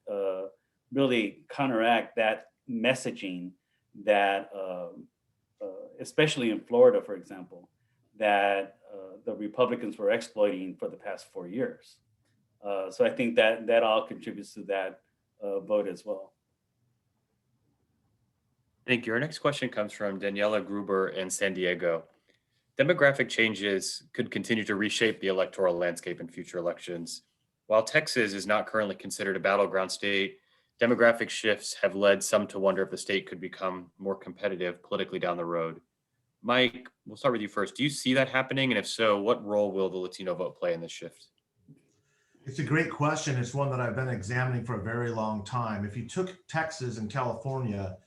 really counteract that messaging that, especially in Florida, for example, that the Republicans were exploiting for the past 4 years. So I think that all contributes to that vote as well. Thank you. Our next question comes from Daniela Gruber in San Diego. Demographic changes could continue to reshape the electoral landscape in future elections. While Texas is not currently considered a battleground state, demographic shifts have led some to wonder if the state could become more competitive politically down the road. Mike, we'll start with you first. Do you see that happening? And if so, what role will the Latino vote play in this shift? It's a great question. It's one that I've been examining for a very long time. If you took Texas and California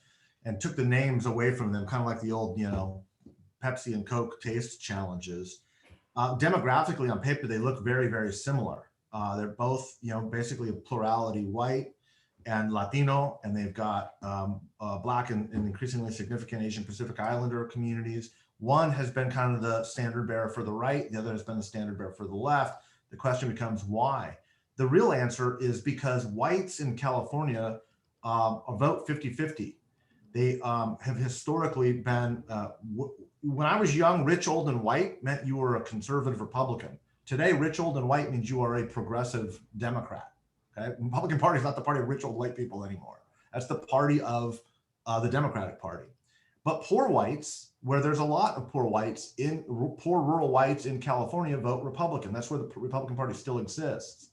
and took the names away from them, kind of like the old, Pepsi and Coke taste challenges, demographically on paper, they look very, very similar. They're both, basically a plurality white and Latino, and they've got Black and increasingly significant Asian Pacific Islander communities. One has been kind of the standard bearer for the right, the other has been the standard bearer for the left. The question becomes why? The real answer is because whites in California vote 50-50. They have historically been, when I was young, rich, old, and white meant you were a conservative Republican. Today, rich, old, and white means you are a progressive Democrat. Okay? Republican Party is not the party of rich, old, white people anymore. That's the party of the Democratic Party. But poor whites, where there's a lot of poor whites, poor rural whites in California vote Republican. That's where the Republican Party still exists.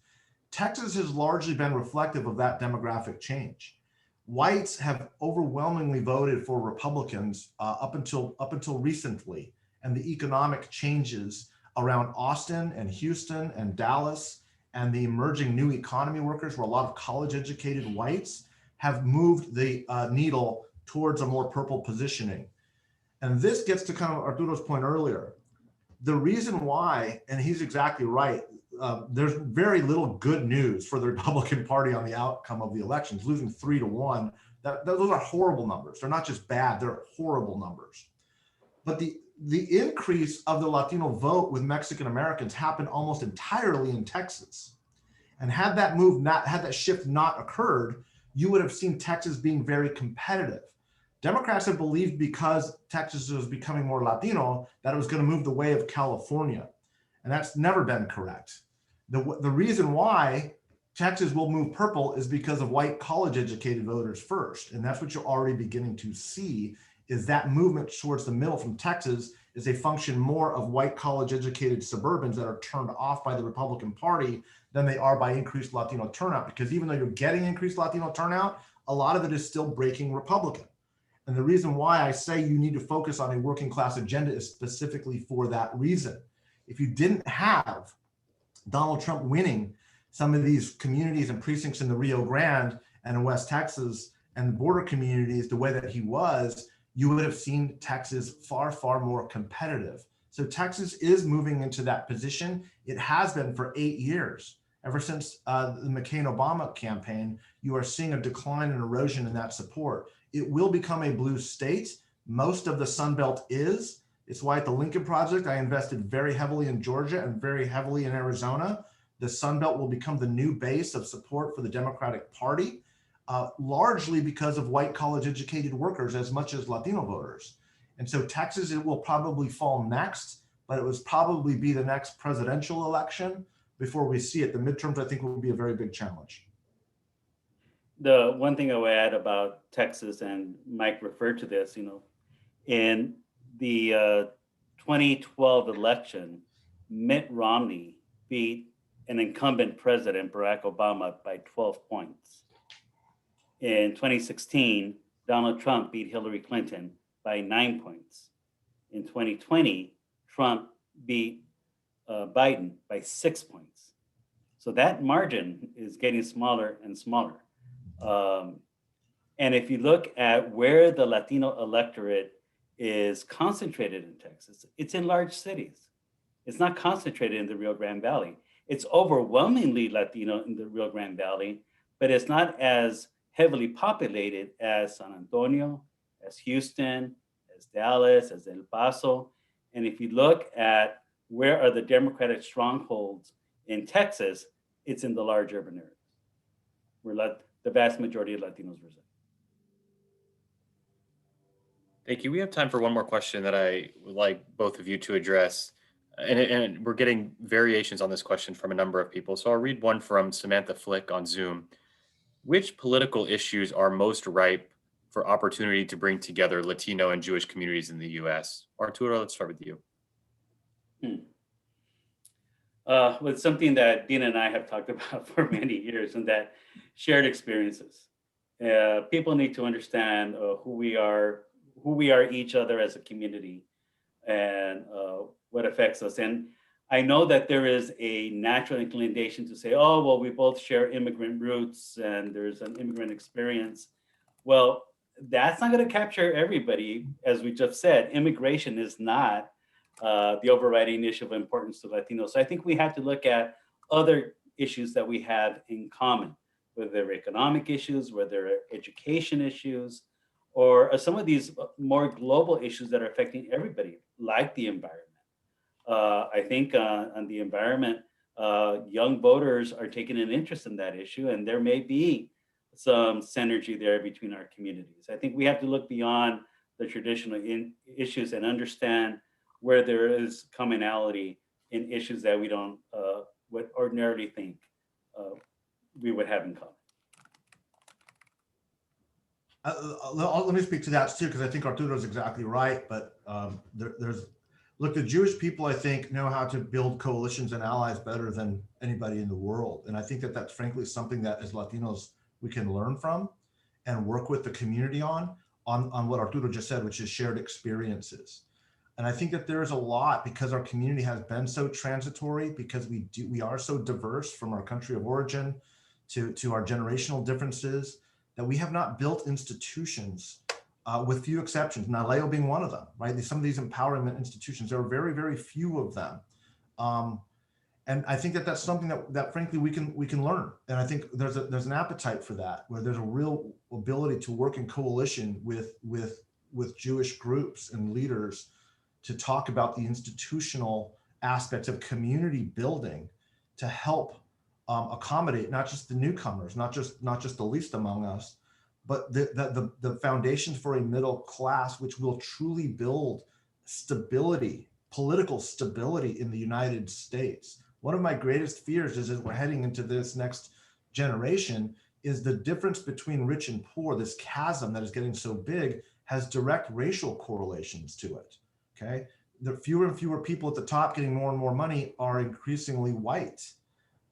Texas has largely been reflective of that demographic change. Whites have overwhelmingly voted for Republicans up until recently, and the economic changes around Austin and Houston and Dallas and the emerging new economy workers, where a lot of college educated whites have moved the needle towards a more purple positioning. And this gets to kind of Arturo's point earlier. The reason why, and he's exactly right, there's very little good news for the Republican Party on the outcome of the elections, losing 3-1. Those are horrible numbers. They're not just bad, they're horrible numbers. But the increase of the Latino vote with Mexican Americans happened almost entirely in Texas. And had that shift not occurred, you would have seen Texas being very competitive. Democrats have believed, because Texas was becoming more Latino, that it was going to move the way of California. And that's never been correct. The reason why Texas will move purple is because of white college educated voters first. And that's what you're already beginning to see, is that movement towards the middle from Texas is a function more of white college educated suburbans that are turned off by the Republican Party than they are by increased Latino turnout. Because even though you're getting increased Latino turnout, a lot of it is still breaking Republican. And the reason why I say you need to focus on a working class agenda is specifically for that reason. If you didn't have Donald Trump winning some of these communities and precincts in the Rio Grande and in West Texas and the border communities the way that he was, you would have seen Texas far, far more competitive. So Texas is moving into that position. It has been for 8 years. Ever since the McCain-Obama campaign, you are seeing a decline and erosion in that support. It will become a blue state. Most of the Sun Belt is. It's why at the Lincoln Project, I invested very heavily in Georgia and very heavily in Arizona. The Sun Belt will become the new base of support for the Democratic Party, largely because of white college educated workers as much as Latino voters. And so Texas, it will probably fall next, but it was probably be the next presidential election before we see it. The midterms, I think, will be a very big challenge. The one thing I would add about Texas, and Mike referred to this, in the 2012 election, Mitt Romney beat an incumbent president, Barack Obama, by 12 points. In 2016, Donald Trump beat Hillary Clinton by 9 points. In 2020, Trump beat Biden by 6 points. So that margin is getting smaller and smaller. And if you look at where the Latino electorate is concentrated in Texas, it's in large cities. It's not concentrated in the Rio Grande Valley. It's overwhelmingly Latino in the Rio Grande Valley, but it's not as heavily populated as San Antonio, as Houston, as Dallas, as El Paso. And if you look at where are the Democratic strongholds in Texas, it's in the large urban areas where the vast majority of Latinos reside. Thank you. We have time for one more question that I would like both of you to address. And we're getting variations on this question from a number of people. So I'll read one from Samantha Flick on Zoom. Which political issues are most ripe for opportunity to bring together Latino and Jewish communities in the U.S.? Arturo, let's start with you. With something that Dina and I have talked about for many years, and that shared experiences. People need to understand who we are each other as a community, and what affects us. And I know that there is a natural inclination to say, oh, well, we both share immigrant roots and there's an immigrant experience. Well, that's not going to capture everybody. As we just said, immigration is not the overriding issue of importance to Latinos. So I think we have to look at other issues that we have in common, whether they're economic issues, whether they're education issues, or some of these more global issues that are affecting everybody, like the environment. I think on the environment, young voters are taking an interest in that issue, and there may be some synergy there between our communities. I think we have to look beyond the traditional issues and understand where there is commonality in issues that we don't would ordinarily think we would have in common. Let me speak to that too, because I think Arturo is exactly right. But look, the Jewish people, I think, know how to build coalitions and allies better than anybody in the world. And I think that that's frankly something that as Latinos, we can learn from and work with the community on what Arturo just said, which is shared experiences. And I think that there's a lot, because our community has been so transitory, because we are so diverse from our country of origin to our generational differences, that we have not built institutions, with few exceptions, Naleo being one of them, right? Some of these empowerment institutions, there are very, very few of them. And I think that that's something that frankly we can learn. And I think there's an appetite for that, where there's a real ability to work in coalition with Jewish groups and leaders to talk about the institutional aspects of community building to help accommodate not just the newcomers, not just the least among us, but the foundations for a middle class, which will truly build stability, political stability in the United States. One of my greatest fears is, as we're heading into this next generation, is the difference between rich and poor, this chasm that is getting so big, has direct racial correlations to it, okay? The fewer and fewer people at the top getting more and more money are increasingly white.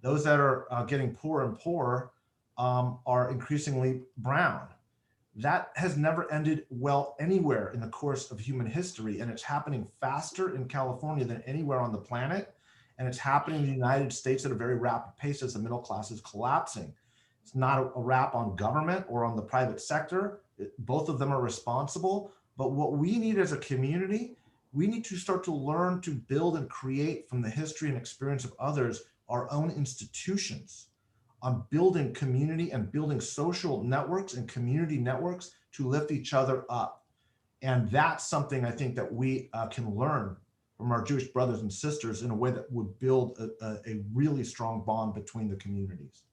Those that are getting poorer and poorer are increasingly brown. That has never ended well anywhere in the course of human history, and it's happening faster in California than anywhere on the planet, and it's happening in the United States at a very rapid pace as the middle class is collapsing. It's not a rap on government or on the private sector. Both of them are responsible, but what we need as a community, we need to start to learn to build and create from the history and experience of others our own institutions, on building community and building social networks and community networks to lift each other up. And that's something I think that we can learn from our Jewish brothers and sisters in a way that would build a really strong bond between the communities.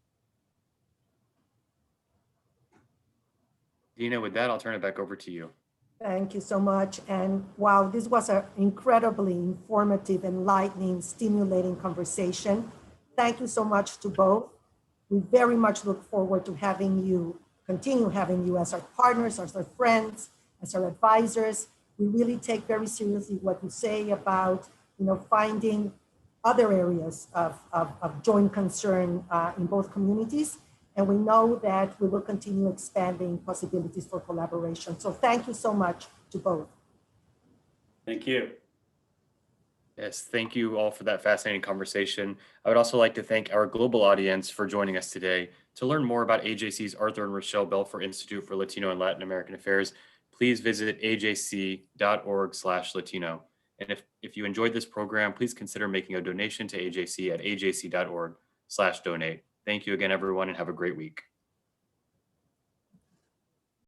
Dina, with that, I'll turn it back over to you. Thank you so much. And wow, this was an incredibly informative, enlightening, stimulating conversation. Thank you so much to both. We very much look forward to continue having you as our partners, as our friends, as our advisors. We really take very seriously what you say about, finding other areas of joint concern in both communities. And we know that we will continue expanding possibilities for collaboration. So thank you so much to both. Thank you. Yes, thank you all for that fascinating conversation. I would also like to thank our global audience for joining us today. To learn more about AJC's Arthur and Rochelle Belfer Institute for Latino and Latin American Affairs, please visit ajc.org/Latino. And if you enjoyed this program, please consider making a donation to AJC at ajc.org/donate. Thank you again, everyone, and have a great week.